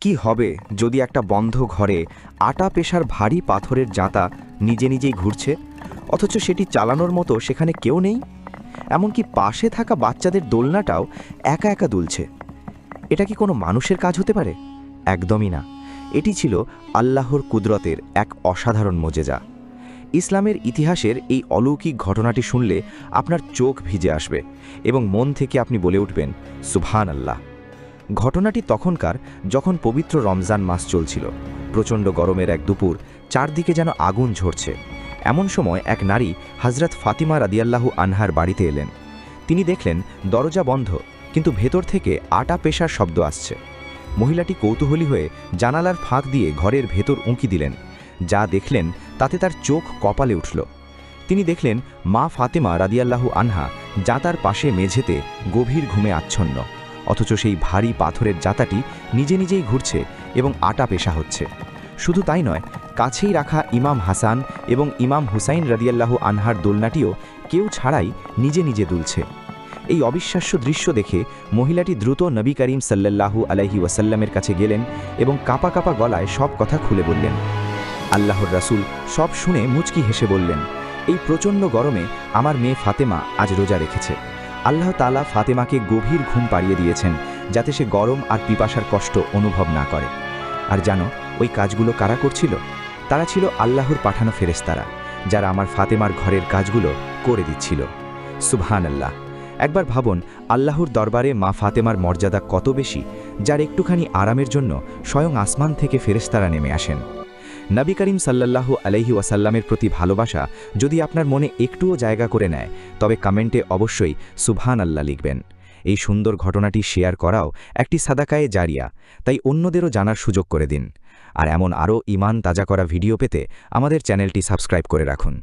কি হবে যদি একটা বন্ধ ঘরে আটা পেশার ভারী পাথরের জাঁতা নিজে নিজেই ঘুরছে, অথচ সেটি চালানোর মতো সেখানে কেউ নেই? এমনকি পাশে থাকা বাচ্চাদের দোলনাটাও একা একা দুলছে। এটা কি কোনো মানুষের কাজ হতে পারে? একদমই না। এটি ছিল আল্লাহর কুদরতের এক অসাধারণ মোজেজা। ইসলামের ইতিহাসের এই অলৌকিক ঘটনাটি শুনলে আপনার চোখ ভিজে আসবে এবং মন থেকে আপনি বলে উঠবেন, সুবহান আল্লাহ। ঘটনাটি তখনকার, যখন পবিত্র রমজান মাস চলছিল। প্রচণ্ড গরমের এক দুপুর, চারদিকে যেন আগুন ঝরছে। এমন সময় এক নারী হযরত ফাতিমা রাদিয়াল্লাহু আনহার বাড়িতে এলেন। তিনি দেখলেন দরজা বন্ধ, কিন্তু ভেতর থেকে আটা পেশার শব্দ আসছে। মহিলাটি কৌতূহলী হয়ে জানালার ফাঁক দিয়ে ঘরের ভেতর উঁকি দিলেন। যা দেখলেন তাতে তার চোখ কপালে উঠল। তিনি দেখলেন মা ফাতেমা রাদিয়াল্লাহু আনহা জাঁতার পাশে মেঝেতে গভীর ঘুমে আচ্ছন্ন, অথচ সেই ভারী পাথরের জাঁতাটি নিজে নিজেই ঘুরছে এবং আটা পেশা হচ্ছে। শুধু তাই নয়, কাছেই রাখা ইমাম হাসান এবং ইমাম হুসাইন রাদিয়াল্লাহু আনহার দোলনাটিও কেউ ছাড়াই নিজে নিজে দুলছে। এই অবিশ্বাস্য দৃশ্য দেখে মহিলাটি দ্রুত নবী করিম সাল্লাল্লাহু আলাইহি ওয়াসাল্লামের কাছে গেলেন এবং কাঁপা কাঁপা গলায় সব কথা খুলে বললেন। আল্লাহর রাসূল সব শুনে মুচকি হেসে বললেন, এই প্রচণ্ড গরমে আমার মেয়ে ফাতেমা আজ রোজা রেখেছে। আল্লাহ তাআলা ফাতেমাকে গভীর ঘুম পাড়িয়ে দিয়েছেন, যাতে সে গরম আর পিপাসার কষ্ট অনুভব না করে। আর জানো ওই কাজগুলো কারা করছিল? তারা ছিল আল্লাহর পাঠানো ফেরেশতারা, যারা আমার ফাতেমার ঘরের কাজগুলো করে দিচ্ছিল। সুবহানাল্লাহ। একবার ভাবুন, আল্লাহর দরবারে মা ফাতেমার মর্যাদা কত বেশি, যার একটুখানি আরামের জন্য স্বয়ং আসমান থেকে ফেরেশতারা নেমে আসেন। নবী করিম সাল্লাল্লাহু আলাইহি ওয়াসাল্লামের প্রতি ভালোবাসা যদি আপনার মনে একটুও জায়গা করে নেয়, তবে কমেন্টে অবশ্যই সুবহানাল্লাহ লিখবেন। এই সুন্দর ঘটনাটি শেয়ার করাও একটি সাদাকায়ে জারিয়া, তাই অন্যদেরও জানার সুযোগ করে দিন। আর এমন আরও ঈমান তাজা করা ভিডিও পেতে আমাদের চ্যানেলটি সাবস্ক্রাইব করে রাখুন।